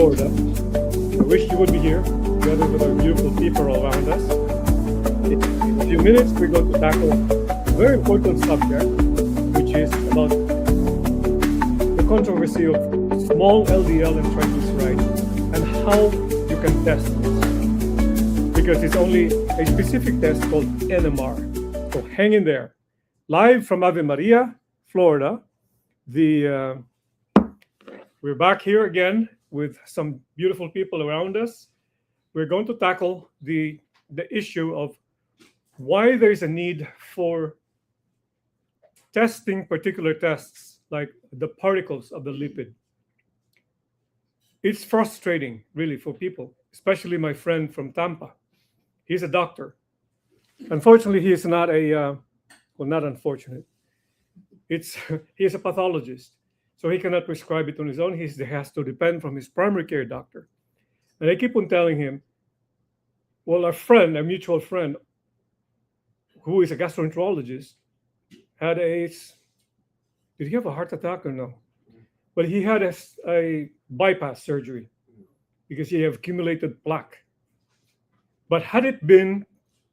Florida. I wish you would be here together with our beautiful people all around us. In a few minutes, we're going to tackle a very important subject, which is about the controversy of small LDL and triglycerides and how you can test this. Because it's only a specific test called NMR. So hang in there. Live from Ave Maria, Florida. We're back here again with some beautiful people around us. We're going to tackle the issue of why there is a need for testing particular tests like the particles of the lipid. It's frustrating, really, for people, especially my friend from Tampa. He's a doctor. Unfortunately, he is not not unfortunate. He is a pathologist. So he cannot prescribe it on his own. He has to depend from his primary care doctor. And I keep on telling him, well, a mutual friend, who is a gastroenterologist, did he have a heart attack or no? But he had a bypass surgery because he had accumulated plaque. But had it been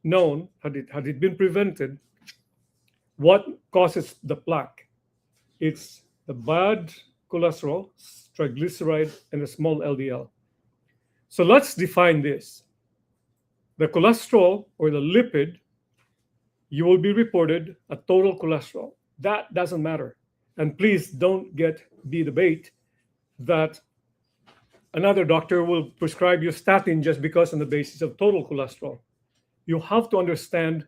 known, had it been prevented, what causes the plaque? It's the bad cholesterol, triglyceride, and the small LDL. So let's define this. The cholesterol or the lipid, you will be reported a total cholesterol. That doesn't matter. And please don't get the debate that another doctor will prescribe you statin just because on the basis of total cholesterol. You have to understand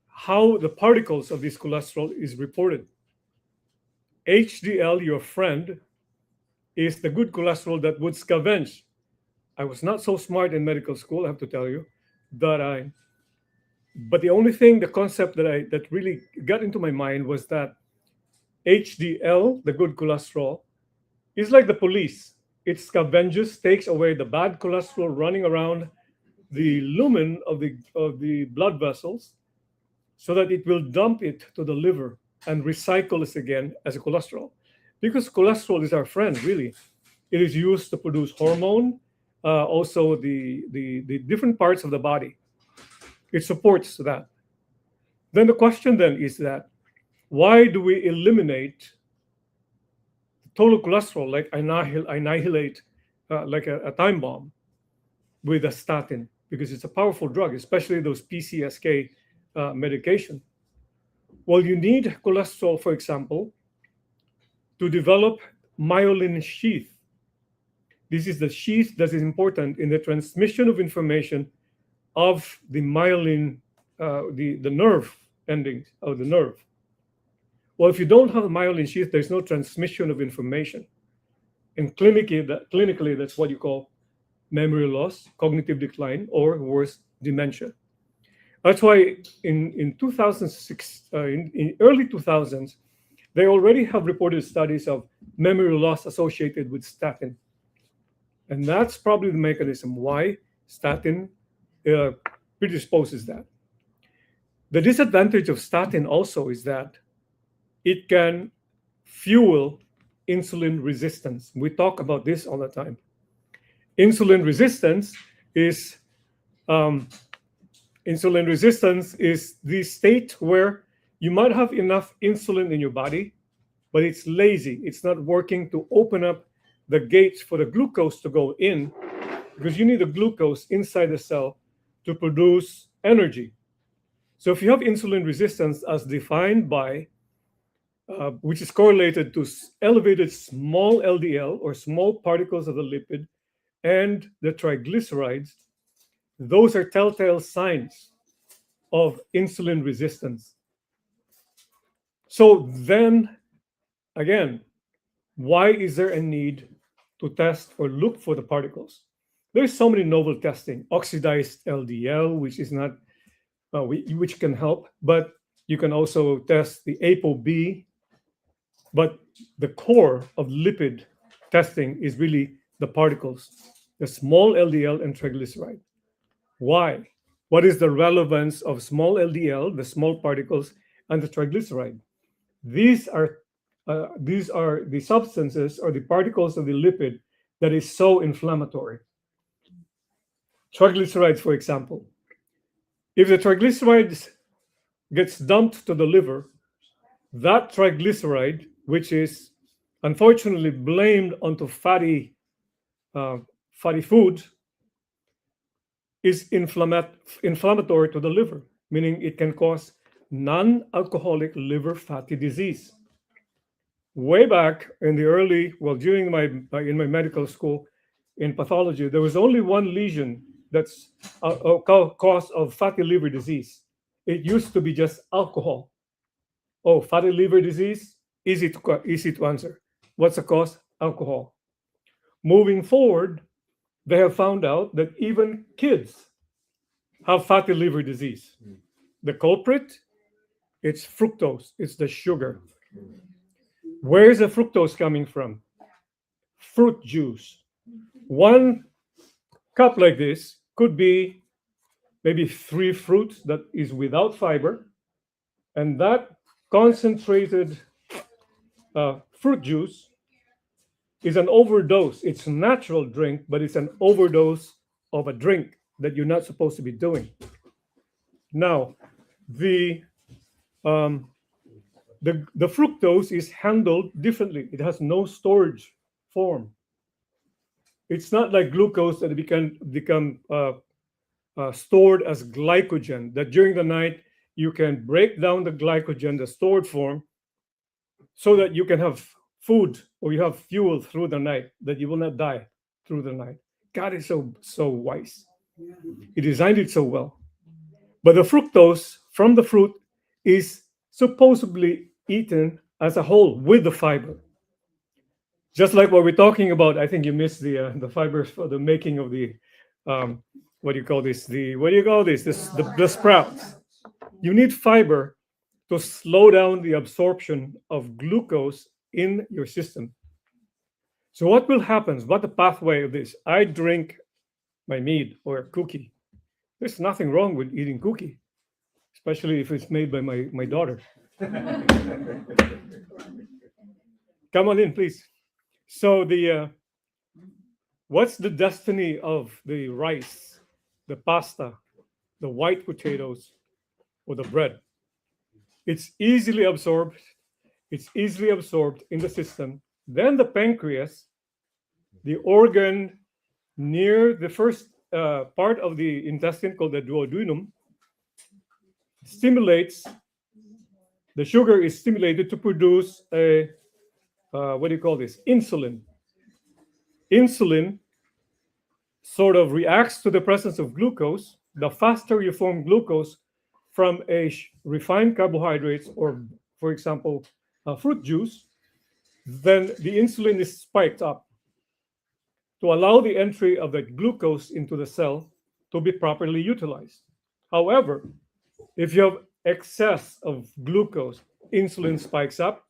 how the particles of this cholesterol is reported. HDL, your friend, is the good cholesterol that would scavenge. I was not so smart in medical school, I have to tell you, but the only thing, the concept that really got into my mind was that HDL, the good cholesterol, is like the police. It scavenges, takes away the bad cholesterol running around the lumen of the blood vessels so that it will dump it to the liver and recycle it again as a cholesterol. Because cholesterol is our friend, really. It is used to produce hormone, also the different parts of the body. It supports that. Then the question then is that, why do we eliminate total cholesterol, like annihilate like a time bomb with a statin? Because it's a powerful drug, especially those PCSK medication. Well, you need cholesterol, for example, to develop myelin sheath. This is the sheath that is important in the transmission of information of the myelin, the nerve endings of the nerve. Well, if you don't have a myelin sheath, there's no transmission of information. And clinically, that's what you call memory loss, cognitive decline, or worse, dementia. That's why in 2006, in early 2000s, they already have reported studies of memory loss associated with statin. And that's probably the mechanism why statin predisposes that. The disadvantage of statin also is that it can fuel insulin resistance. We talk about this all the time. Insulin resistance is the state where you might have enough insulin in your body, but it's lazy. It's not working to open up the gates for the glucose to go in, because you need the glucose inside the cell to produce energy. So if you have insulin resistance as defined by, which is correlated to elevated small LDL or small particles of the lipid and the triglycerides, those are telltale signs of insulin resistance. So then, again, why is there a need to test or look for the particles? There's so many novel testing. Oxidized LDL, which is not, which can help, but you can also test the ApoB. But the core of lipid testing is really the particles, the small LDL and triglyceride. Why? What is the relevance of small LDL, the small particles, and the triglyceride? These are these are the substances or the particles of the lipid that is so inflammatory. Triglycerides, for example. If the triglycerides gets dumped to the liver, that triglyceride, which is unfortunately blamed onto uh, fatty food, is inflammatory to the liver, meaning it can cause non-alcoholic liver fatty disease. Way back in the early, well, during my in my medical school in pathology, there was only one lesion that's a cause of fatty liver disease. It used to be just alcohol. Oh, fatty liver disease, easy to answer. What's the cause? Alcohol. Moving forward, they have found out that even kids have fatty liver disease. The culprit, it's fructose, it's the sugar. Where is the fructose coming from? Fruit juice. One cup like this could be maybe 3 fruits that is without fiber, and that concentrated fruit juice is an overdose. It's a natural drink, but it's an overdose of a drink that you're not supposed to be doing. Now, the um, the fructose is handled differently. It has no storage form. It's not like glucose that become stored as glycogen. That during the night you can break down the glycogen, the stored form, so that you can have food or you have fuel through the night. That you will not die through the night. God is so wise. He designed it so well. But the fructose from the fruit is supposedly eaten as a whole with the fiber. Just like what we're talking about, I think you missed the fibers for the making of the what do you call this? The sprouts. You need fiber to slow down the absorption of glucose in your system. So what will happen? What the pathway of this? I drink my meat or a cookie. There's nothing wrong with eating cookie, especially if it's made by my daughter. Come on in, please. So what's the destiny of the rice, the pasta, the white potatoes, or the bread? It's easily absorbed. It's easily absorbed in the system. Then the pancreas, the organ near the first part of the intestine called the duodenum, stimulates. The sugar is stimulated to produce a what do you call this? Insulin. Insulin sort of reacts to the presence of glucose. The faster you form glucose from a refined carbohydrates or, for example, fruit juice, then the insulin is spiked up to allow the entry of the glucose into the cell to be properly utilized. However, if you have excess of glucose, insulin spikes up.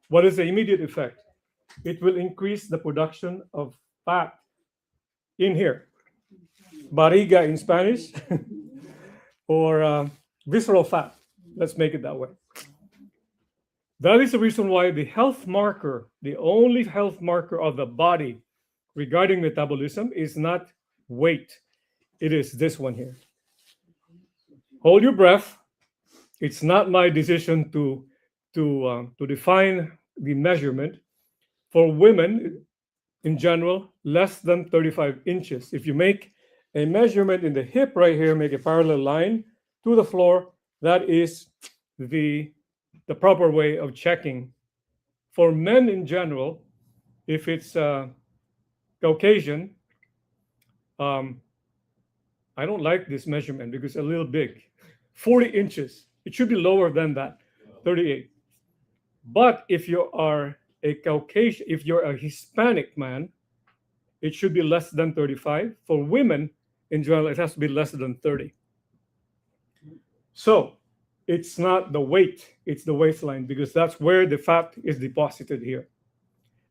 What is the immediate effect? It will increase the production of fat in here. Barriga in Spanish, or visceral fat. Let's make it that way. That is the reason why the health marker, the only health marker of the body regarding metabolism, is not weight. It is this one here. Hold your breath. It's not my decision to define the measurement. For women, in general, less than 35 inches. If you make a measurement in the hip right here, make a parallel line to the floor, that is the proper way of checking. For men in general, if it's Caucasian, I don't like this measurement because it's a little big. 40 inches. It should be lower than that, 38. But if you are a Caucasian, if you're a Hispanic man, it should be less than 35. For women, in general, it has to be less than 30. So it's not the weight, it's the waistline, because that's where the fat is deposited here.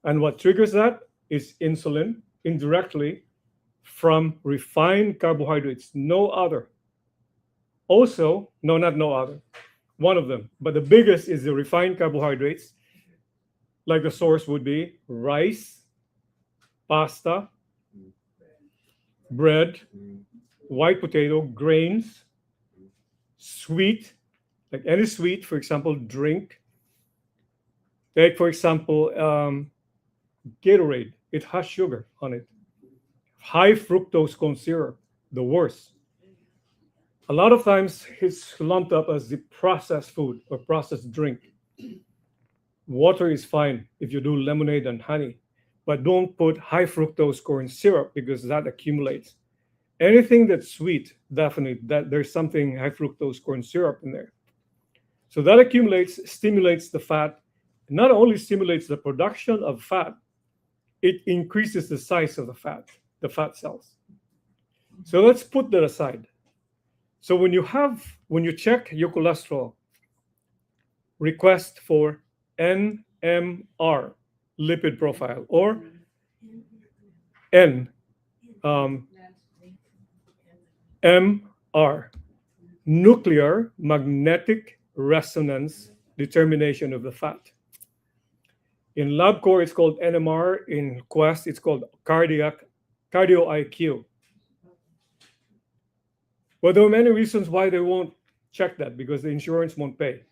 And what triggers that is insulin indirectly from refined carbohydrates, no other. Also, no, not no other, one of them. But the biggest is the refined carbohydrates. like the source would be rice, pasta, bread, white potato, grains, sweet, like any sweet, for example, drink. Take, for example, Gatorade. It has sugar on it. High fructose corn syrup, the worst. A lot of times it's lumped up as the processed food or processed drink. Water is fine if you do lemonade and honey, but don't put high fructose corn syrup because that accumulates. Anything that's sweet, definitely that there's something high fructose corn syrup in there. So that accumulates, stimulates the fat. Not only stimulates the production of fat, it increases the size of the fat cells. So let's put that aside. So when you check your cholesterol, request for NMR, lipid profile, or N MR, nuclear magnetic resonance determination of the fat. In LabCorp, it's called NMR. In Quest, it's called cardio IQ. Well, there are many reasons why they won't check that because the insurance won't pay.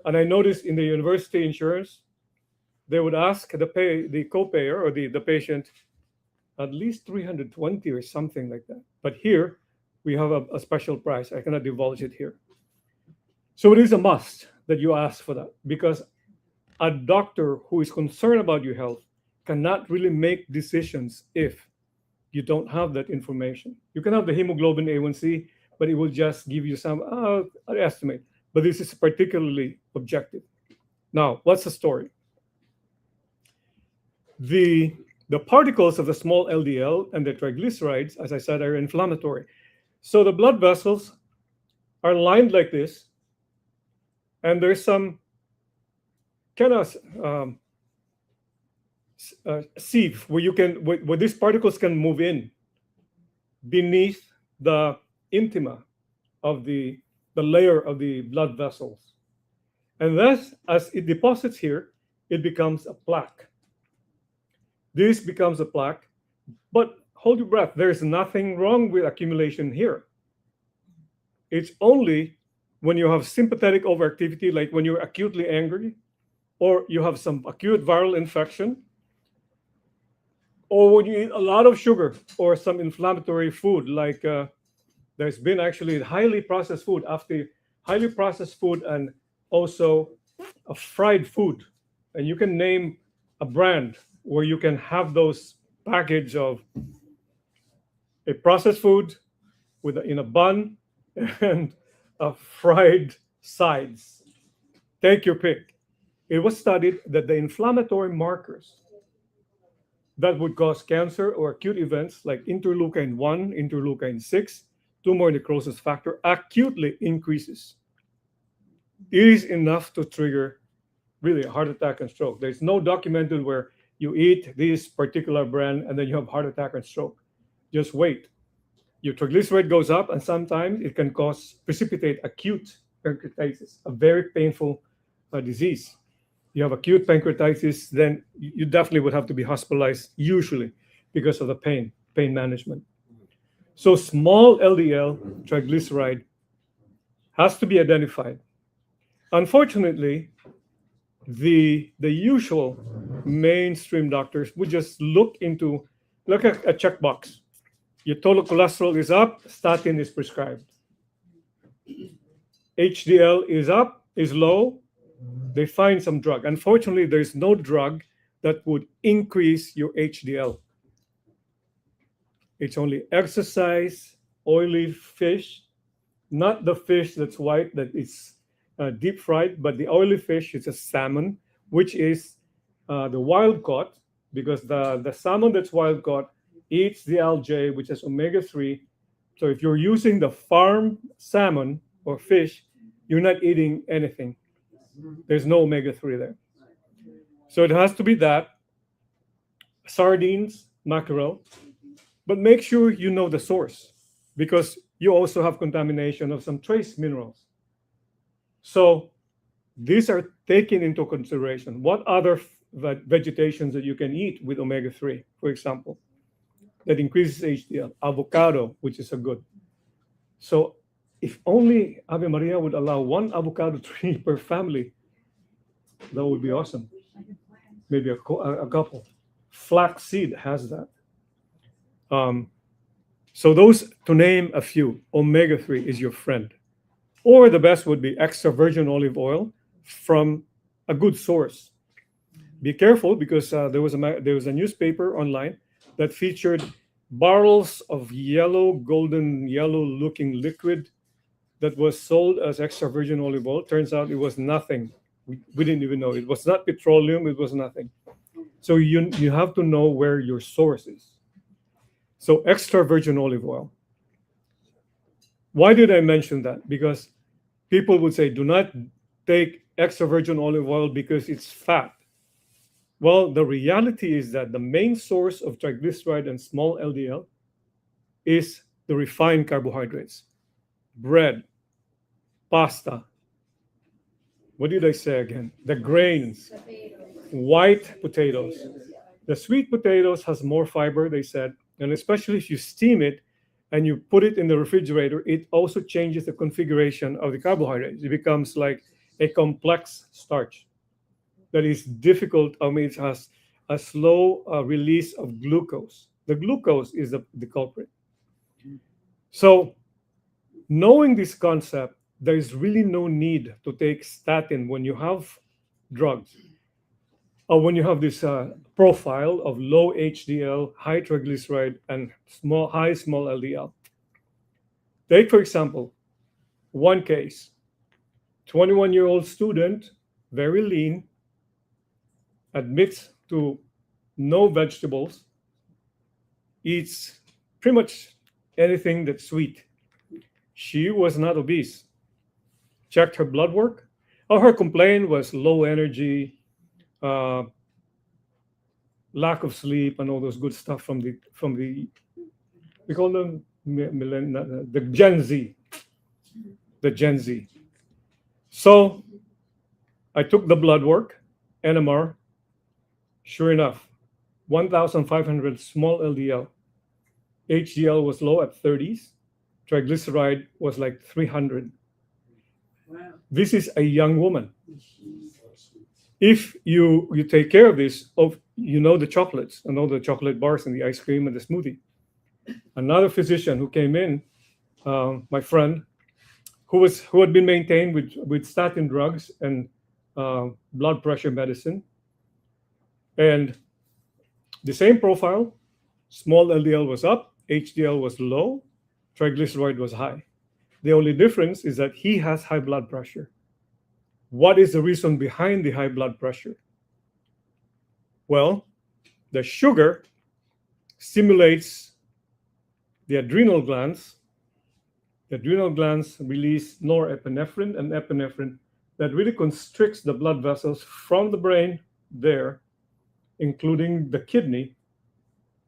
And I noticed in the university insurance, they would ask the co-payer or the patient at least 320 or something like that. But here, we have a special price. I cannot divulge it here. So it is a must that you ask for that because a doctor who is concerned about your health cannot really make decisions if you don't have that information. You can have the hemoglobin A1C, but it will just give you some estimate. But this is particularly objective. Now, what's the story? The particles of the small LDL and the triglycerides, as I said, are inflammatory. So the blood vessels are lined like this, and there's some kind of sieve where these particles can move in beneath the intima of the layer of the blood vessels. And thus, as it deposits here, it becomes a plaque. This becomes a plaque, but hold your breath. There's nothing wrong with accumulation here. It's only when you have sympathetic overactivity, like when you're acutely angry, or you have some acute viral infection, or when you eat a lot of sugar or some inflammatory food, like there's been actually highly processed food and also a fried food. And you can name a brand where you can have those package of a processed food in a bun and a fried sides. Take your pick. It was studied that the inflammatory markers that would cause cancer or acute events like interleukin 1, interleukin 6, tumor necrosis factor acutely increases. It is enough to trigger really a heart attack and stroke. There's no documented where you eat this particular brand and then you have heart attack and stroke. Just wait. Your triglyceride goes up and sometimes it can precipitate acute pancreatitis, a very painful disease. You have acute pancreatitis, then you definitely would have to be hospitalized usually because of the pain management. So small LDL triglyceride has to be identified. Unfortunately, the usual mainstream doctors would just look at a checkbox. Your total cholesterol is up, statin is prescribed. HDL is low, they find some drug. Unfortunately, there's no drug that would increase your HDL. It's only exercise, oily fish, not the fish that's white, that is deep fried, but the oily fish is a salmon, which is the wild caught, because the salmon that's wild caught eats the algae, which is omega-3. So if you're using the farm salmon or fish, you're not eating anything. There's no omega-3 there. So it has to be that. Sardines, mackerel. But make sure you know the source, because you also have contamination of some trace minerals. So These are taken into consideration. What other vegetations that you can eat with omega-3, for example, that increases HDL? Avocado, which is a good. So if only Ave Maria would allow one avocado tree per family, that would be awesome. Maybe a couple. Flaxseed has that. So those, to name a few, omega-3 is your friend. Or the best would be extra virgin olive oil from a good source. Be careful, because there was a newspaper online that featured barrels of golden yellow looking liquid that was sold as extra virgin olive oil. Turns out it was nothing. We didn't even know. It was not petroleum, it was nothing. So you have to know where your source is. So extra virgin olive oil. Why did I mention that? Because people would say, do not take extra virgin olive oil because it's fat. Well, the reality is that the main source of triglyceride and small LDL is the refined carbohydrates. Bread, pasta. What did I say again? The grains, white potatoes. The sweet potatoes has more fiber, they said, and especially if you steam it and you put it in the refrigerator, it also changes the configuration of the carbohydrates. It becomes like a complex starch that is difficult. I mean, it has a slow release of glucose. The glucose is the culprit. So knowing this concept, there is really no need to take statin when you have drugs, or when you have this profile of low HDL, high triglyceride, and high small LDL. Take, for example, one case, 21-year-old student, very lean, admits to no vegetables, eats pretty much anything that's sweet. She was not obese. Checked her blood work. All her complaint was low energy, lack of sleep, and all those good stuff from the we call them the Gen Z. The Gen Z. So I took the blood work, NMR. Sure enough, 1,500 small LDL. HDL was low at 30s. Triglyceride was like 300. Wow. This is a young woman. If you take care of this, the chocolates and all the chocolate bars and the ice cream and the smoothie. Another physician who came in, my friend, who had been maintained with statin drugs and blood pressure medicine, and the same profile, small LDL was up, HDL was low, triglyceride was high. The only difference is that he has high blood pressure. What is the reason behind the high blood pressure? Well, the sugar stimulates the adrenal glands. The adrenal glands release norepinephrine and epinephrine that really constricts the blood vessels from the brain there, including the kidney.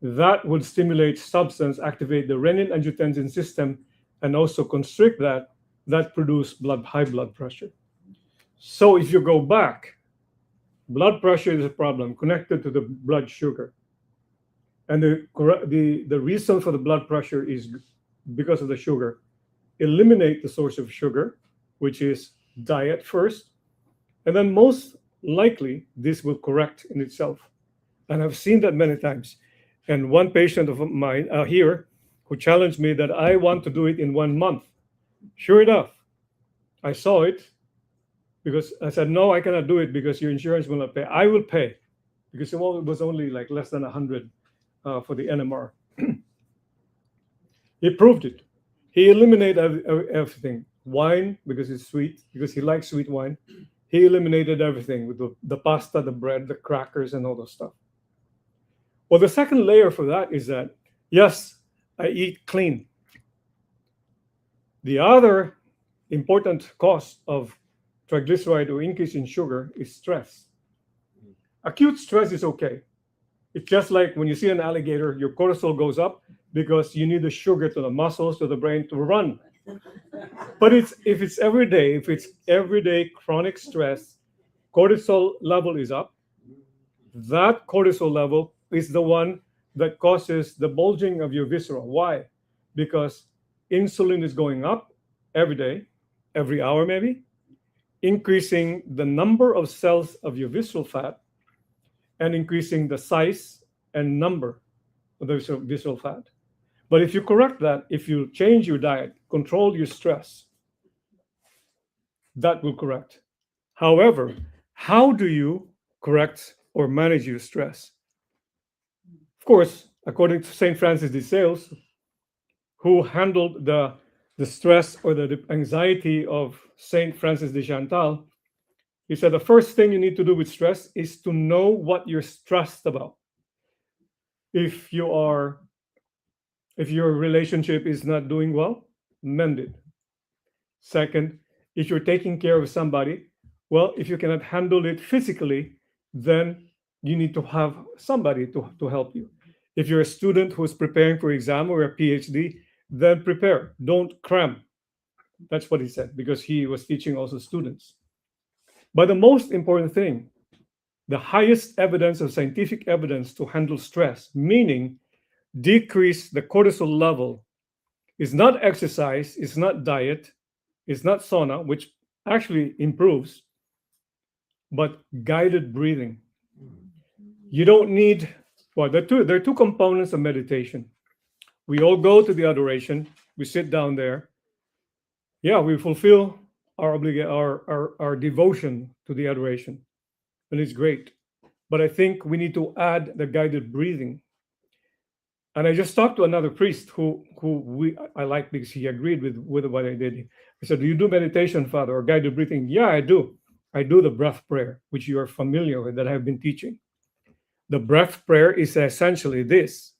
That would stimulate substance, activate the renin-angiotensin system, and also constrict that produce high blood pressure. So if you go back, blood pressure is a problem connected to the blood sugar. And the reason for the blood pressure is because of the sugar. Eliminate the source of sugar, which is diet first, and then most likely this will correct in itself. And I've seen that many times. And one patient of mine here who challenged me that I want to do it in 1 month. Sure enough, I saw it, because I said, no, I cannot do it because your insurance will not pay. I will pay, because it was only like less than 100 for the NMR. He proved it. He eliminated everything. Wine, because it's sweet, because he likes sweet wine. He eliminated everything with the pasta, the bread, the crackers, and all those stuff. Well, the second layer for that is that, yes, I eat clean. The other important cause of triglyceride or increase in sugar is stress. Acute stress is okay. It's just like when you see an alligator, your cortisol goes up because you need the sugar to the muscles, to the brain to run. But it's if it's every day, if it's everyday chronic stress, cortisol level is up. That cortisol level is the one that causes the bulging of your viscera. Why? Because insulin is going up every day, every hour maybe, increasing the number of cells of your visceral fat and increasing the size and number of the visceral fat. But if you correct that, if you change your diet, control your stress, that will correct. However, how do you correct or manage your stress? Of course, according to St. Francis de Sales, who handled the stress or the anxiety of St. Francis de Chantal, he said the first thing you need to do with stress is to know what you're stressed about. If you are if your relationship is not doing well, mend it. Second, if you're taking care of somebody, well, if you cannot handle it physically, then you need to have somebody to help you. If you're a student who's preparing for exam or a PhD, then prepare. Don't cram. That's what he said, because he was teaching also students. But the most important thing, the highest evidence of scientific evidence to handle stress, meaning decrease the cortisol level, is not exercise, it's not diet, it's not sauna, which actually improves, but guided breathing. You don't need, well, there are two components of meditation. We all go to the adoration, we sit down there. Yeah, we fulfill our devotion to the adoration, and it's great. But I think we need to add the guided breathing. And I just talked to another priest I like because he agreed with what I did. I said, "Do you do meditation, Father, or guided breathing?" Yeah, I do. I do the breath prayer, which you are familiar with, that I have been teaching. The breath prayer is essentially this: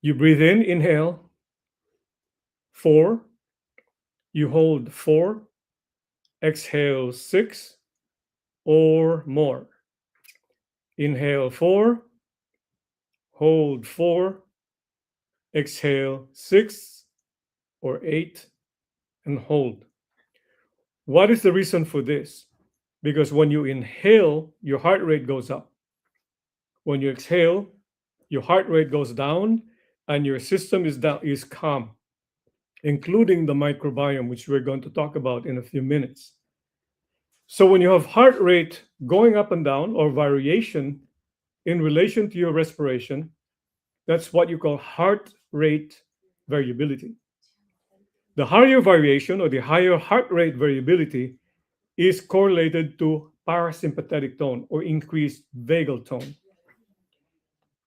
you breathe in, inhale, 4, you hold 4, exhale 6 or more. Inhale 4, hold 4, exhale 6 or 8, and hold. What is the reason for this? Because when you inhale, your heart rate goes up. When you exhale, your heart rate goes down and your system is calm, including the microbiome, which we're going to talk about in a few minutes. So when you have heart rate going up and down or variation in relation to your respiration, that's what you call heart rate variability. The higher variation or the higher heart rate variability is correlated to parasympathetic tone or increased vagal tone.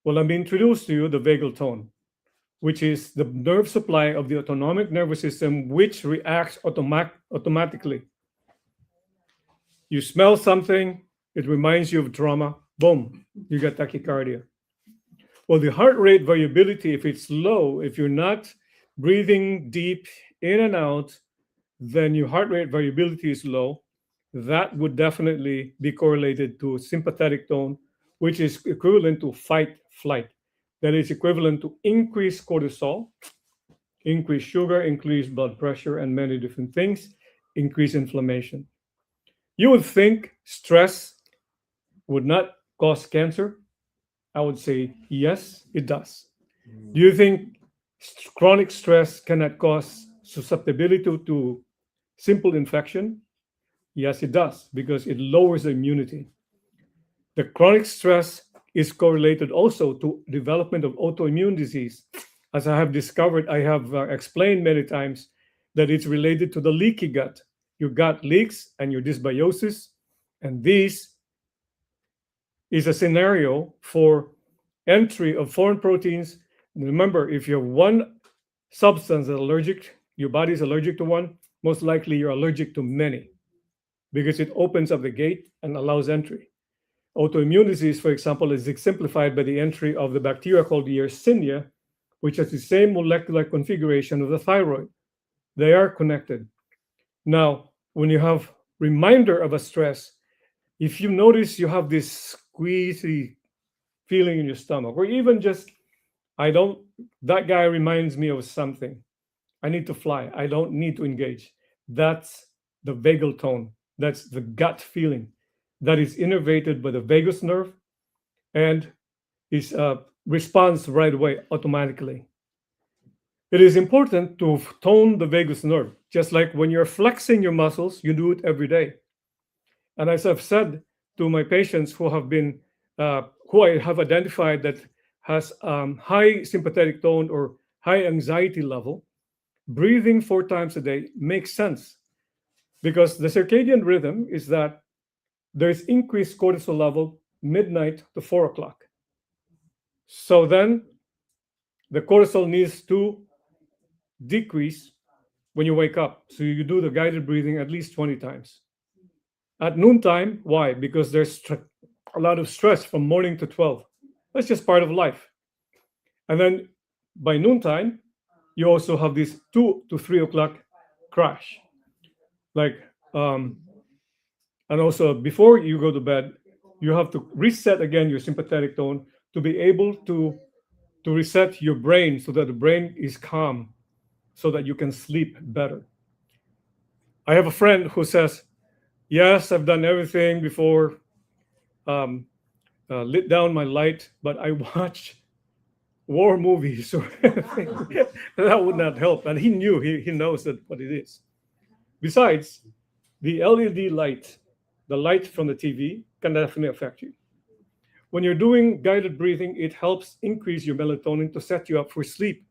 Well, let me introduce to you the vagal tone, which is the nerve supply of the autonomic nervous system, which reacts automatically. You smell something, it reminds you of trauma, boom, you get tachycardia. Well, the heart rate variability, if it's low, if you're not breathing deep in and out, then your heart rate variability is low. That would definitely be correlated to sympathetic tone, which is equivalent to fight flight. That is equivalent to increased cortisol, increased sugar, increased blood pressure, and many different things, increased inflammation. You would think stress would not cause cancer. I would say yes, it does. Do you think chronic stress cannot cause susceptibility to simple infection? Yes, it does, because it lowers the immunity. The chronic stress is correlated also to development of autoimmune disease. As I have discovered, I have explained many times that it's related to the leaky gut. Your gut leaks and your dysbiosis, and this is a scenario for entry of foreign proteins. Remember, if you have one substance that's allergic, your body is allergic to one, most likely you're allergic to many, because it opens up the gate and allows entry. Autoimmune disease, for example, is exemplified by the entry of the bacteria called Yersinia, which has the same molecular configuration of the thyroid. They are connected. Now, when you have reminder of a stress, if you notice you have this squeezy feeling in your stomach, or even just, that guy reminds me of something. I need to fly. I don't need to engage. That's the vagal tone. That's the gut feeling that is innervated by the vagus nerve and is responds right away automatically. It is important to tone the vagus nerve, just like when you're flexing your muscles, you do it every day. And as I've said to my patients who I have identified that has high sympathetic tone or high anxiety level, breathing 4 times a day makes sense because the circadian rhythm is that there's increased cortisol level midnight to 4 o'clock. So then the cortisol needs to decrease when you wake up. So you do the guided breathing at least 20 times. At noontime, why? Because there's a lot of stress from morning to 12. That's just part of life. And then by noontime, you also have this 2 to 3 o'clock crash. Like, and also before you go to bed, you have to reset again your sympathetic tone to be able to reset your brain so that the brain is calm so that you can sleep better. I have a friend who says, yes, I've done everything before, um, lit down my light, but I watch war movies or anything. That would not help. And he knew, he knows that what it is. Besides, the LED light, the light from the TV, can definitely affect you. When you're doing guided breathing, it helps increase your melatonin to set you up for sleep.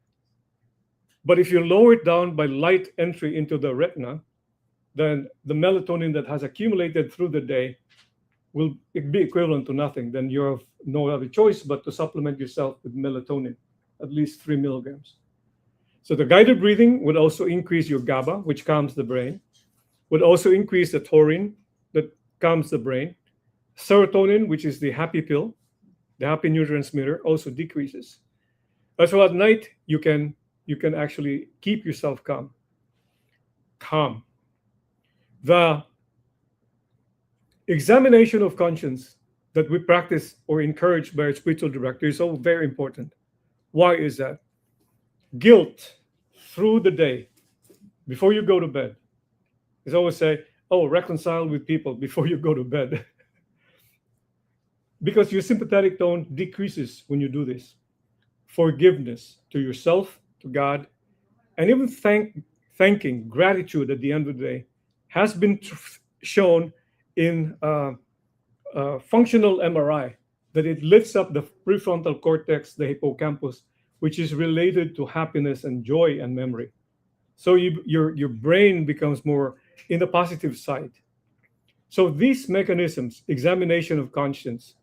But if you lower it down by light entry into the retina, then the melatonin that has accumulated through the day will be equivalent to nothing. Then you have no other choice but to supplement yourself with melatonin, at least 3 milligrams. So the guided breathing would also increase your GABA, which calms the brain, would also increase the taurine that calms the brain. Serotonin, which is the happy pill, the happy neurotransmitter, also decreases. So at night, you can actually keep yourself calm. Calm. The examination of conscience that we practice or encourage by our spiritual director is all very important. Why is that? Guilt through the day, before you go to bed, is always say, oh, reconcile with people before you go to bed. Because your sympathetic tone decreases when you do this. Forgiveness to yourself, to God, and even thanking, gratitude at the end of the day has been shown in functional MRI that it lifts up the prefrontal cortex, the hippocampus, which is related to happiness and joy and memory. So your brain becomes more in the positive side. So these mechanisms, examination of conscience,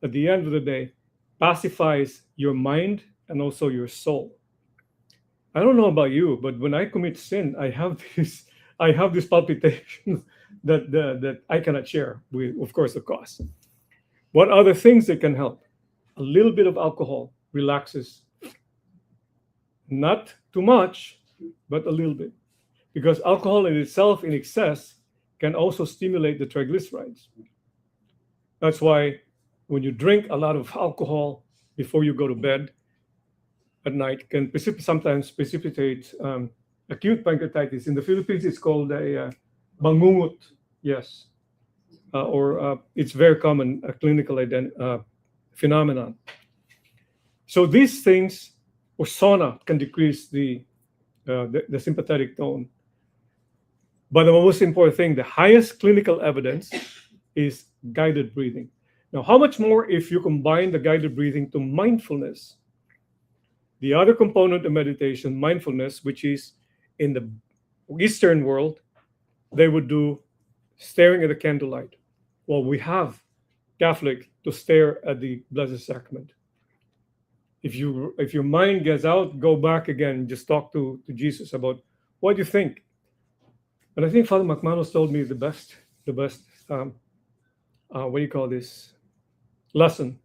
at the end of the day, pacifies your mind and also your soul. I don't know about you, but when I commit sin, I have this palpitation that I cannot share with, of course, the cause. What other things that can help? A little bit of alcohol relaxes. Not too much, but a little bit. Because alcohol in itself, in excess, can also stimulate the triglycerides. That's why when you drink a lot of alcohol before you go to bed at night, can sometimes precipitate acute pancreatitis. In the Philippines, it's called a bangungot. Yes, or it's very common, a clinical phenomenon. So these things, or sauna, can decrease the sympathetic tone. But the most important thing, the highest clinical evidence, is guided breathing. Now, how much more if you combine the guided breathing to mindfulness? The other component of meditation, mindfulness, which is in the Eastern world, they would do staring at the candlelight. Well, we have Catholic to stare at the Blessed Sacrament. If your mind gets out, go back again. Just talk to Jesus about what do you think. And I think Father McManus told me the best what do you call this lesson.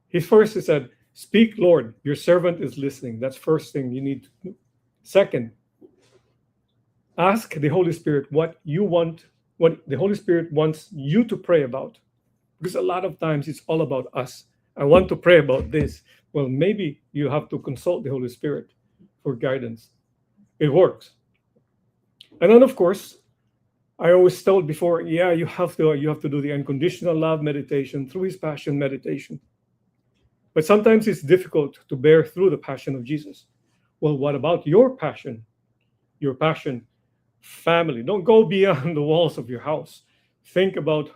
He said, "Speak, Lord, your servant is listening." That's first thing you need to do. Second, ask the Holy Spirit what you want, what the Holy Spirit wants you to pray about. Because a lot of times it's all about us. I want to pray about this. Well, maybe you have to consult the Holy Spirit for guidance. It works. And then, of course, I always told before, yeah, you have to do the unconditional love meditation through his passion meditation. But sometimes it's difficult to bear through the passion of Jesus. Well, what about your passion? Your passion, family. Don't go beyond the walls of your house. Think about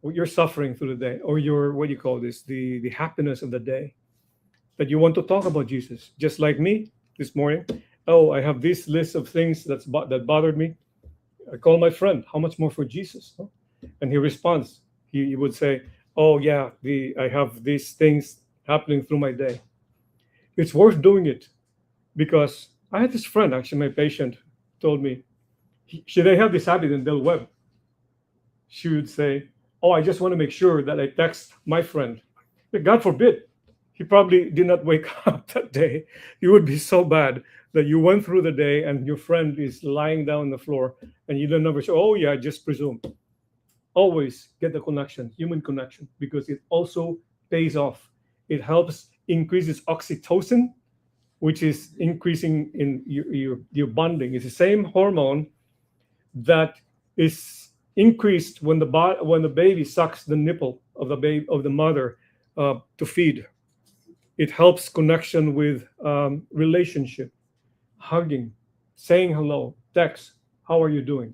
what you're suffering through the day, or your, what do you call this, the happiness of the day, that you want to talk about Jesus. Just like me this morning. Oh, I have this list of things that bothered me. I call my friend. How much more for Jesus? Huh? And he responds. He would say, "Oh yeah, I have these things happening through my day." It's worth doing it, because I had this friend, actually, my patient, told me, should I have this habit in Del Webb? She would say, "Oh, I just want to make sure that I text my friend." But God forbid, he probably did not wake up that day. It would be so bad that you went through the day and your friend is lying down on the floor and you don't know. Oh, yeah, just presume. Always get the connection, human connection, because it also pays off. It helps increases oxytocin, which is increasing in your bonding. It's the same hormone that is increased when the baby sucks the nipple of the mother to feed. It helps connection with relationship, hugging, saying hello, text, how are you doing?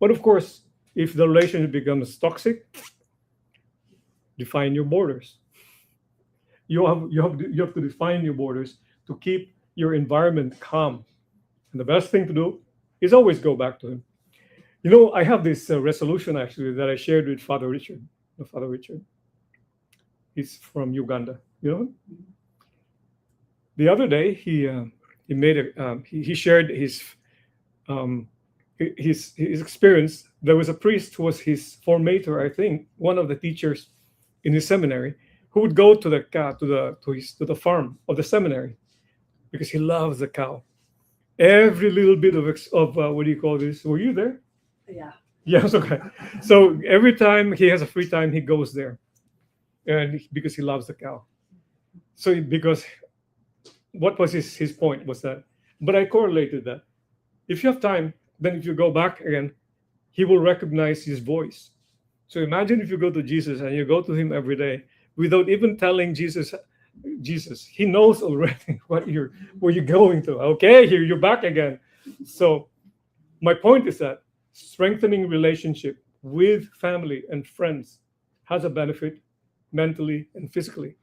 But of course, if the relationship becomes toxic, define your borders. You have to define your borders to keep your environment calm. And the best thing to do is always go back to him. I have this resolution, actually, that I shared with Father Richard. Father Richard, he's from Uganda. The other day he shared his experience. There was a priest who was his formator, I think, one of the teachers in his seminary, who would go to the farm of the seminary because he loves the cow. Every little bit of what do you call this? Were you there? Yeah. Yes, okay. So every time he has a free time, he goes there, and because he loves the cow. So because what was his point was that, but I correlated that. If you have time, then if you go back again, he will recognize his voice. So imagine if you go to Jesus and you go to him every day without even telling Jesus, he knows already where you're going to. Okay, here you're back again. So my point is that strengthening relationship with family and friends has a benefit mentally and physically.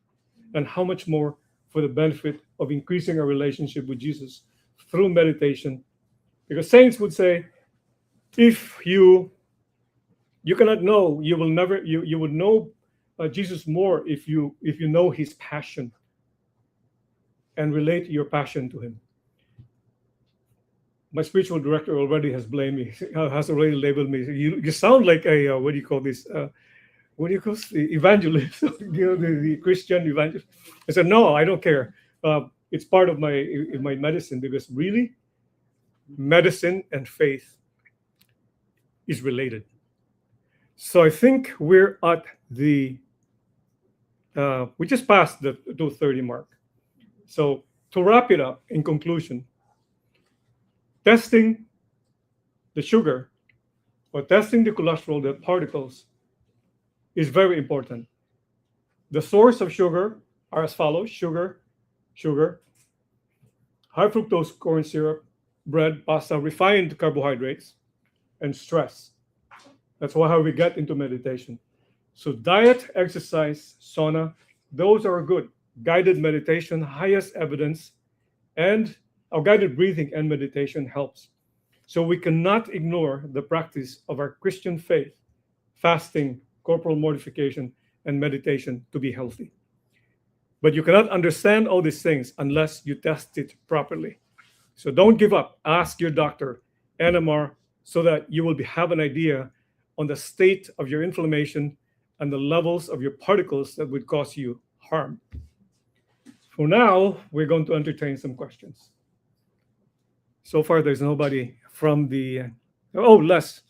And how much more for the benefit of increasing our relationship with Jesus through meditation. Because saints would say, if you cannot know, you will never, you would know Jesus more if you know his passion and relate your passion to him. My spiritual director already has blamed me, has already labeled me. You sound like a what do you call this? What do you call this? The evangelist? The Christian evangelist. I said, no, I don't care. It's part of my medicine, because really, medicine and faith is related. So I think we're at we just passed the 2:30 mark. So to wrap it up, in conclusion, testing the sugar or testing the cholesterol, the particles, is very important. The source of sugar are as follows: sugar, high fructose corn syrup, bread, pasta, refined carbohydrates, and stress. That's how we get into meditation. So diet, exercise, sauna, those are good. Guided meditation, highest evidence, and our guided breathing and meditation helps. So we cannot ignore the practice of our Christian faith, fasting, corporal mortification, and meditation to be healthy. But you cannot understand all these things unless you test it properly. So don't give up. Ask your doctor, NMR, so that you will have an idea on the state of your inflammation and the levels of your particles that would cause you harm. For now, we're going to entertain some questions. So far, there's nobody from the. Oh, Les.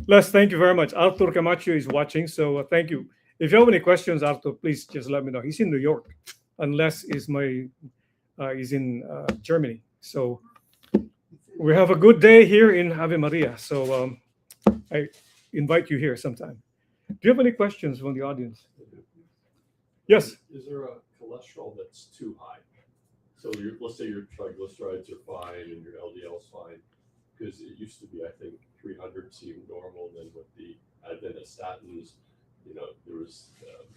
Les, thank you very much. Arthur Camacho is watching, so thank you. If you have any questions, Arthur, please just let me know. He's in New York, and Les is in Germany. So We have a good day here in Ave Maria, so I invite you here sometime. Do you have any questions from the audience? Yes. Is there a cholesterol that's too high? So let's say your triglycerides are fine and your LDL's fine, because it used to be, I think, 300 seemed normal. And then with the advent of statins, there was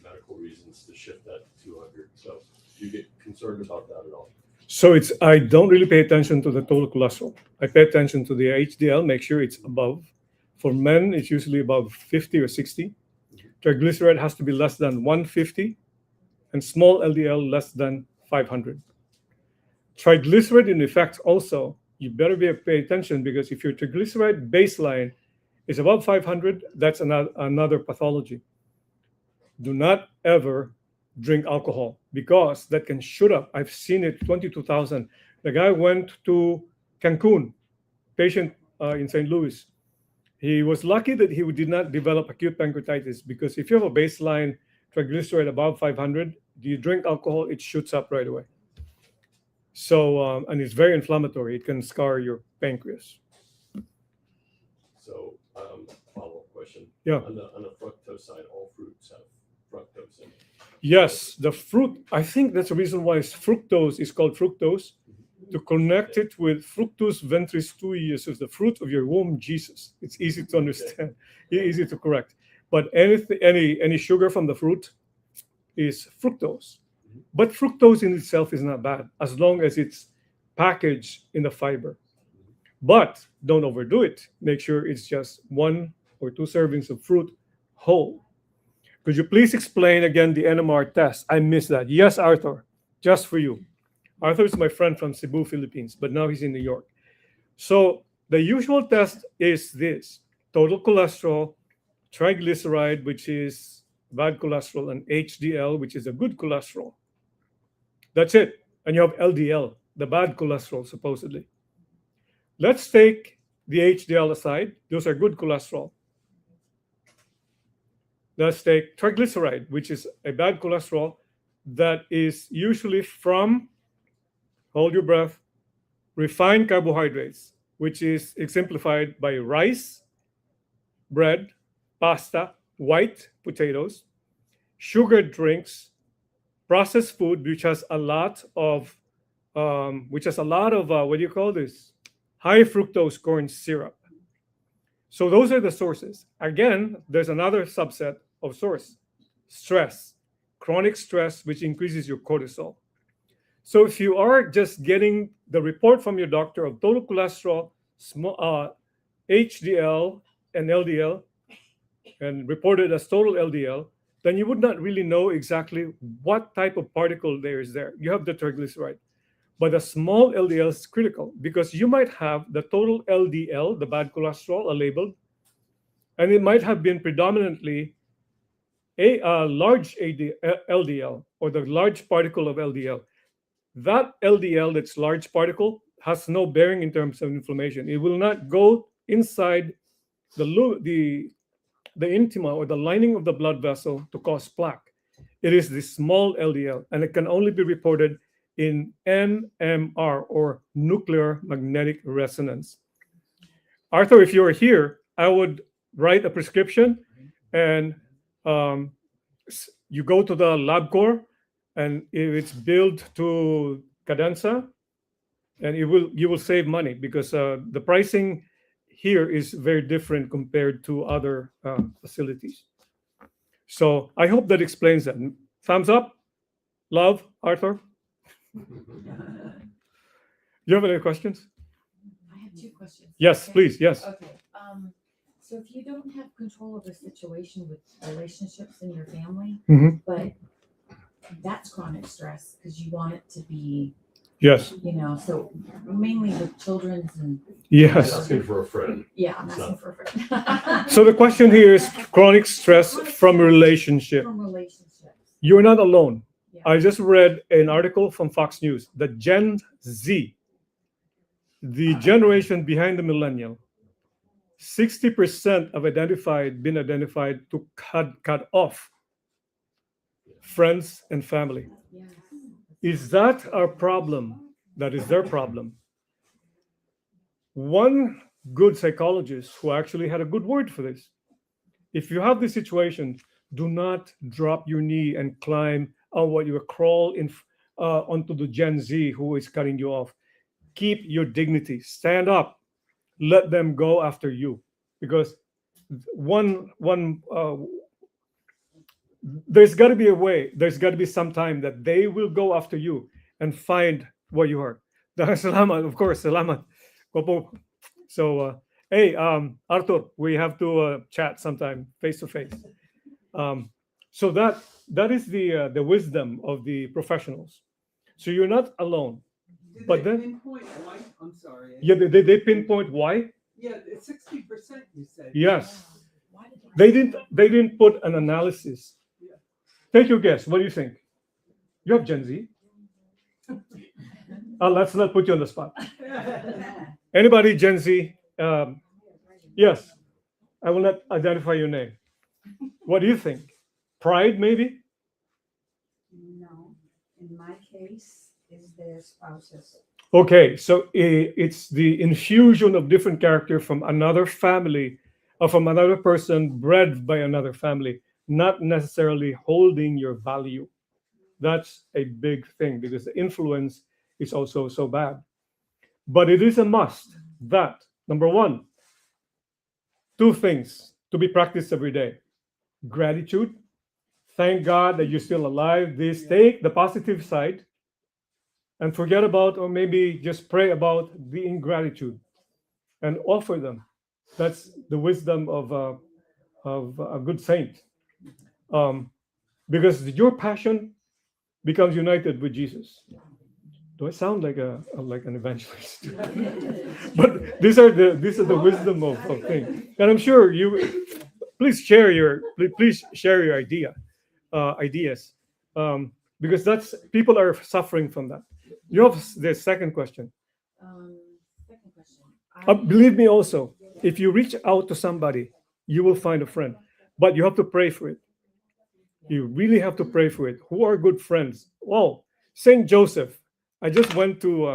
medical reasons to shift that to 200. So do you get concerned about that at all? So I don't really pay attention to the total cholesterol. I pay attention to the HDL, make sure it's above. For men, it's usually above 50 or 60. Triglyceride has to be less than 150, and small LDL less than 500. Triglyceride in effect also, you better pay attention, because if your triglyceride baseline is above 500, that's another pathology. Do not ever drink alcohol, because that can shoot up. I've seen it, 22,000. The guy went to Cancun, patient in St. Louis. He was lucky that he did not develop acute pancreatitis, because if you have a baseline triglyceride above 500, do you drink alcohol, it shoots up right away. So, and it's very inflammatory. It can scar your pancreas. So, follow-up question. Yeah. On the fructose side, all fruits have fructose in it. Yes, the fruit. I think that's the reason why fructose is called fructose, to connect it with fructus ventris tui, so the fruit of your womb, Jesus. It's easy to understand, easy to correct. But any sugar from the fruit is fructose. But fructose in itself is not bad, as long as it's packaged in the fiber. But don't overdo it. Make sure it's just 1 or 2 servings of fruit whole. Could you please explain again the NMR test? I missed that. Yes, Arthur, just for you. Arthur is my friend from Cebu, Philippines, but now he's in New York. So the usual test is this: total cholesterol, triglyceride, which is bad cholesterol, and HDL, which is a good cholesterol. That's it. And you have LDL, the bad cholesterol, supposedly. Let's take the HDL aside. Those are good cholesterol. Let's take triglyceride, which is a bad cholesterol that is usually from, hold your breath, refined carbohydrates, which is exemplified by rice, bread, pasta, white potatoes, sugared drinks, processed food, which has a lot of what do you call this? High fructose corn syrup. So those are the sources. Again, there's another subset of source: stress, chronic stress, which increases your cortisol. So if you are just getting the report from your doctor of total cholesterol, HDL, and LDL, and reported as total LDL, then you would not really know exactly what type of particle there is there. You have the triglyceride. But a small LDL is critical, because you might have the total LDL, the bad cholesterol, labeled, and it might have been predominantly a large LDL, or the large particle of LDL. That LDL, that's large particle, has no bearing in terms of inflammation. It will not go inside the intima, or the lining of the blood vessel, to cause plaque. It is the small LDL, and it can only be reported in NMR, or nuclear magnetic resonance. Arthur, if you were here, I would write a prescription, and you go to the LabCorp, and if it's billed to Cadenza, and you will save money, because the pricing here is very different compared to other facilities. So I hope that explains that. Thumbs up, love, Arthur. You have any questions? I have 2 questions. Yes, Okay? please. Yes. Okay. So if you don't have control of a situation with relationships in your family, Mhm. but that's chronic stress because you want it to be, Yes. so mainly with children's and Yes. Asking for a friend. yeah, I'm asking for a friend. So the question here is chronic stress from relationship. From relationships. You're not alone. Yeah. I just read an article from Fox News that Gen Z, the generation behind the millennial, 60% have been identified to cut off friends and family. Yes. Is that our problem? That is their problem. One good psychologist who actually had a good word for this. If you have this situation, do not drop your knee and climb on what you crawl onto the Gen Z who is cutting you off. Keep your dignity. Stand up. Let them go after you, because one there's got to be a way. There's got to be some time that they will go after you and find what you are. Salamat, of course. Salamat. Opo. So, hey, Arthur, we have to chat sometime face to face. So that is the wisdom of the professionals. So you're not alone. Did But they then- pinpoint why? I'm sorry. Yeah, they pinpoint why. Yeah, it's 60%. You said. Yes, Why did they didn't put an analysis. Yeah. Take your guess. What do you think? You have Gen Z. Let's not put you on the spot. Anybody Gen Z? Yes. I will not identify your name. What do you think? Pride, maybe? No, in my case, is their spouses. Okay, so it's the infusion of different character from another family or from another person bred by another family, not necessarily holding your value. That's a big thing because the influence is also so bad. But it is a must that, number one, two things to be practiced every day: gratitude. Thank God that you're still alive. This, take the positive side and forget about, or maybe just pray about the ingratitude and offer them. That's the wisdom of a good saint. Because your passion becomes united with Jesus. Do I sound like like an evangelist? But these are the wisdom of things, and I'm sure you. Please share your ideas, because that's people are suffering from that. You have the second question. Second question. Believe me, also, if you reach out to somebody, you will find a friend, but you have to pray for it. You really have to pray for it. Who are good friends? Well, Saint Joseph. I just went to,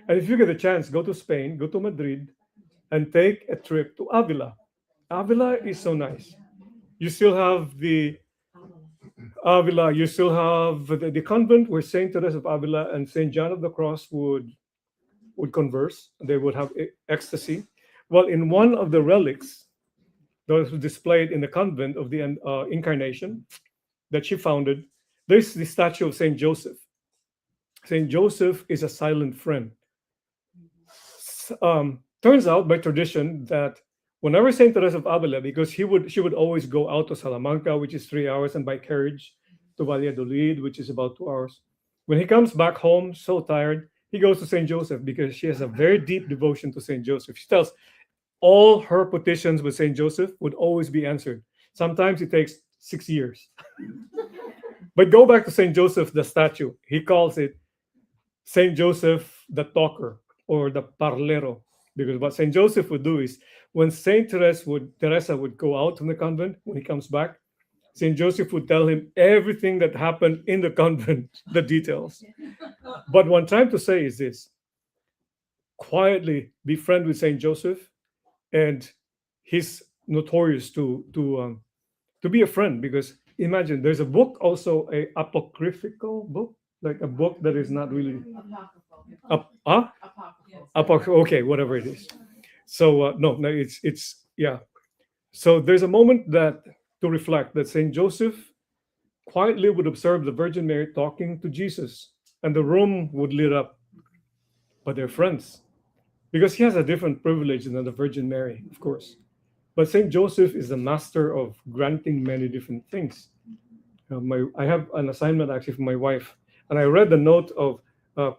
and if you get a chance, go to Spain, go to Madrid, and take a trip to Avila. Avila is so nice. You still have the Avila. You still have the convent where Saint Teresa of Avila and Saint John of the Cross would converse. They would have ecstasy. Well, in one of the relics, those displayed in the convent of the Incarnation that she founded, there's the statue of Saint Joseph. Saint Joseph is a silent friend. Turns out by tradition that whenever Saint Teresa of Avila, because she would always go out to Salamanca, which is 3 hours, and by carriage to Valladolid, which is about 2 hours. When he comes back home so tired, he goes to Saint Joseph because she has a very deep devotion to Saint Joseph. She tells all her petitions with Saint Joseph would always be answered. Sometimes it takes 6 years. But go back to Saint Joseph, the statue. He calls it Saint Joseph the talker or the parlero. Because what Saint Joseph would do is when Saint Teresa would go out from the convent, when he comes back, Saint Joseph would tell him everything that happened in the convent, the details. But what I'm trying to say is this: quietly be friend with Saint Joseph, and he's notorious to be a friend, because imagine there's a book, also a apocryphal book, like a book that is not really okay, whatever it is. So no, it's yeah. So there's a moment that to reflect that Saint Joseph quietly would observe the Virgin Mary talking to Jesus, and the room would lit up. But they're friends, because he has a different privilege than the Virgin Mary, of course. But Saint Joseph is the master of granting many different things. I have an assignment actually for my wife, and I read the note of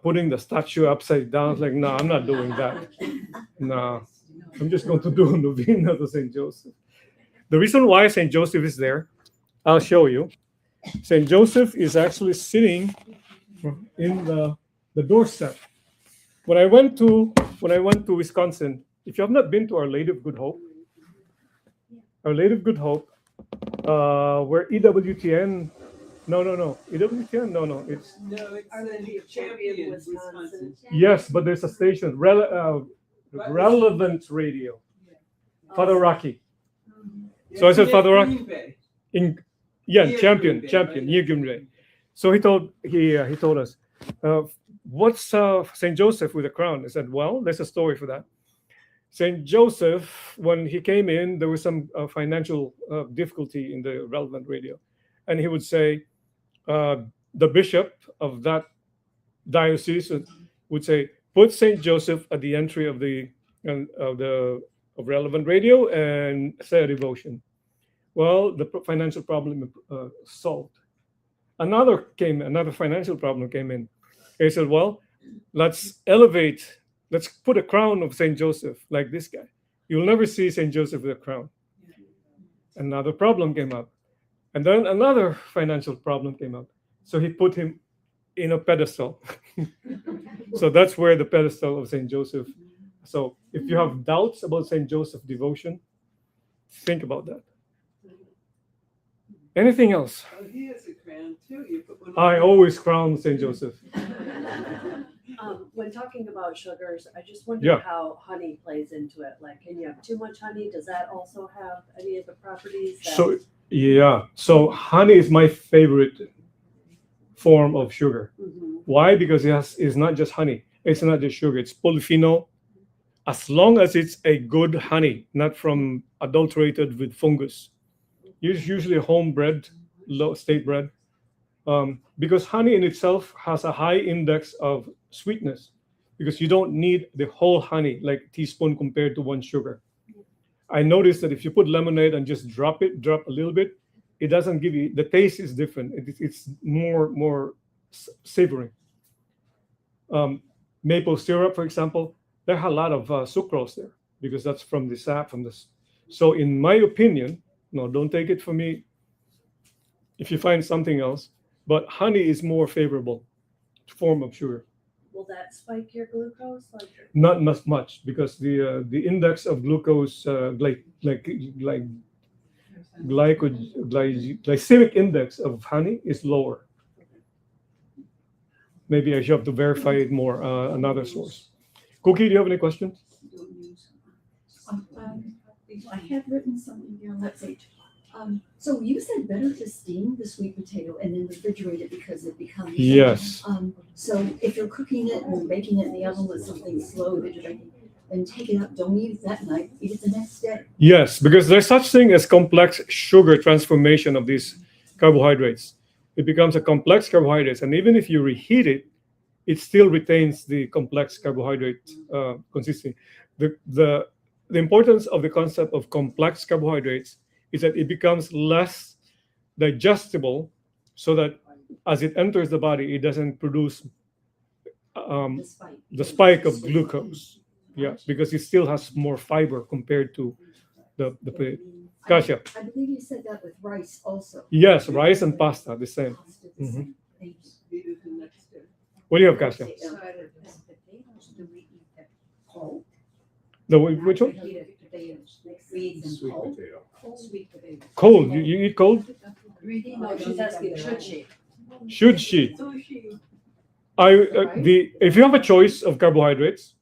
putting the statue upside down. I was like, no, I'm not doing that. No, I'm just going to do a novena to Saint Joseph. The reason why Saint Joseph is there, I'll show you. Saint Joseph is actually sitting in the doorstep. When I went to Wisconsin, if you have not been to Our Lady of Good Hope, Our Lady of Good Hope, where EWTN, no, EWTN, no, it's No, it's the Champion, Wisconsin. yes, but there's a station, relevant radio. Father Rocky. It's So I said, near Father Rock- Green Bay. In Near champion, Green Bay, right? near Green Bay. So he told us, what's Saint Joseph with a crown? I said, well, there's a story for that. Saint Joseph, when he came in, there was some financial difficulty in the relevant radio, and he would say, the bishop of that diocese would say, put Saint Joseph at the entry of of relevant radio and say a devotion. Well, the financial problem solved. Another financial problem came in. He said, well, let's put a crown of Saint Joseph like this guy. You'll never see Saint Joseph with a crown. Another problem came up. And then another financial problem came up. So he put him in a pedestal. So that's where the pedestal of Saint Joseph. So if you have doubts about Saint Joseph devotion, think about that. Anything else? Oh, he has a crown too. You put one I on. always crown Saint Joseph. When talking about sugars, I just wonder Yeah. how honey plays into it. Like, can you have too much honey? Does that also have any of the properties? That... So honey is my favorite form of sugar. Mhm. Why? Because it's not just honey. It's not just sugar. It's polyphenol. As long as it's a good honey, not from adulterated with fungus. It's usually homebred, low state bred. Because honey in itself has a high index of sweetness, because you don't need the whole honey, like a teaspoon compared to one sugar. I noticed that if you put lemonade and just drop a little bit, it doesn't give you, the taste is different. It's more savory. Maple syrup, for example, there are a lot of sucrose there because that's from the sap from this. So in my opinion, no, don't take it from me if you find something else, but honey is more favorable form of sugar. Will that spike your glucose? Like, Not much because the index of glucose glycemic index of honey is lower. Maybe I should have to verify it more. Another source. Cookie, do you have any questions? I had written something here, let's see. So you said better to steam the sweet potato and then refrigerate it because it becomes. Yes. So if you're cooking it and baking it in the oven with something slow that you're baking, then take it out, don't eat it that night, eat it the next day. Yes, because there's such thing as complex sugar transformation of these carbohydrates. It becomes a complex carbohydrates, and even if you reheat it, it still retains the complex carbohydrate consistency. The importance of the concept of complex carbohydrates is that it becomes less digestible, so that as it enters the body, it doesn't produce the spike of glucose. Yeah, because it still has more fiber compared to the Kasia. I believe you said that with rice also. Yes, rice and pasta, the same. Pasta, the Mhm. same. Thanks. Eat it the next day. What do you have, Kasia? So potatoes, do we eat them cold? Which one? Potatoes, we eat them Sweet cold? potato. Sweet potatoes. Cold. You eat cold? Really? no, she's asking, should she? Should she? Sushi. If you have a choice of carbohydrates,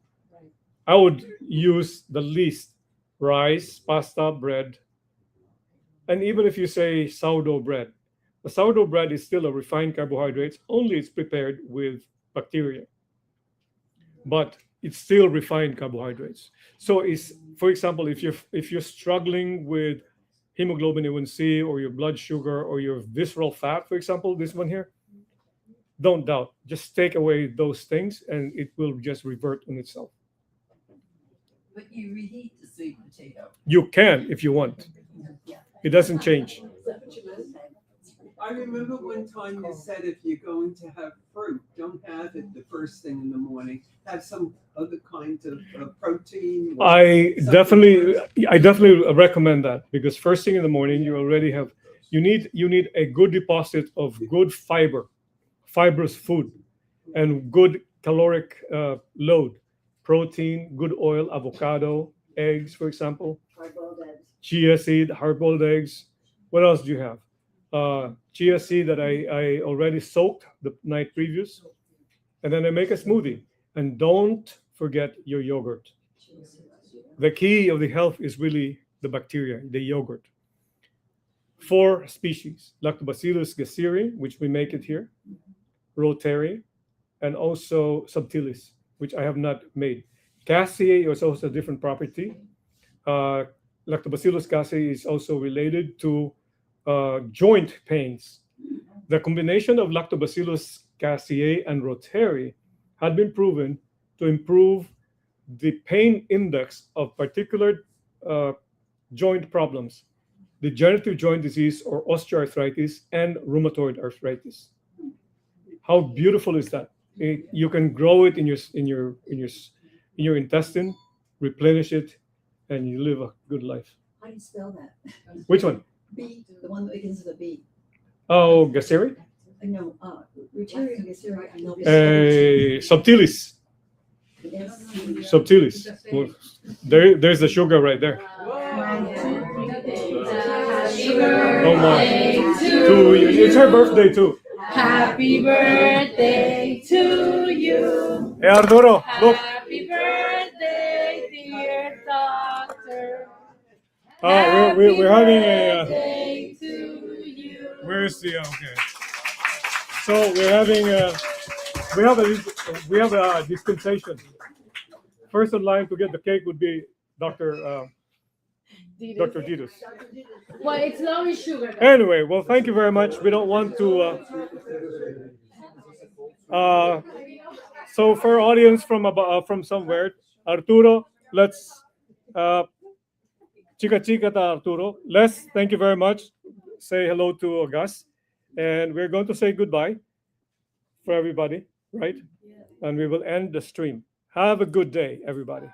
I would use the least rice, pasta, bread, and even if you say sourdough bread, the sourdough bread is still a refined carbohydrates. Only it's prepared with bacteria, but it's still refined carbohydrates. So, for example, if you're struggling with hemoglobin A1C or your blood sugar or your visceral fat, for example, this one here, don't doubt. Just take away those things, and it will just revert on itself. But you reheat the sweet potato. You can if you want. It doesn't change. I remember one time you said if you're going to have fruit, don't have it the first thing in the morning. Have some other kinds of protein. or I something definitely recommend that, because first thing in the morning you already have you need a good deposit of good fibrous food, and good caloric load, protein, good oil, avocado, eggs, for example, Hard-boiled eggs. chia seed, hard-boiled eggs. What else do you have? Chia seed that I already soaked the night previous, and then I make a smoothie. And don't forget your yogurt. The key of the health is really the bacteria, the yogurt. 4 species: Lactobacillus gasseri, which we make it here, Rotary, and also Subtilis, which I have not made. Gasseri is also a different property. Lactobacillus gasseri is also related to joint pains. The combination of Lactobacillus gasseri and Rotary had been proven to improve the pain index of particular joint problems, degenerative joint disease or osteoarthritis and rheumatoid arthritis. How beautiful is that? You can grow it in your intestine, replenish it, and you live a good life. How do you spell that? Which one? B, the one that begins with a B. Oh, gasseri? No, Rotary and Gasseri, I know. Subtilis. Yes. Subtilis. Well, there's the sugar right there. Oh my. To you. It's her birthday too. Happy birthday to you. Hey Arturo, look. Happy birthday, dear doctor. We're having a. Birthday to you. Where's the okay? So we're having we have a dispensation. First in line to get the cake would be Dr. Ditos. Well, it's low in sugar. Anyway, well, thank you very much. We don't want to. So for our audience from somewhere, Arturo, let's chica chica ta Arturo. Les, thank you very much. Say hello to Gus, and we're going to say goodbye for everybody, right? And we will end the stream. Have a good day, everybody.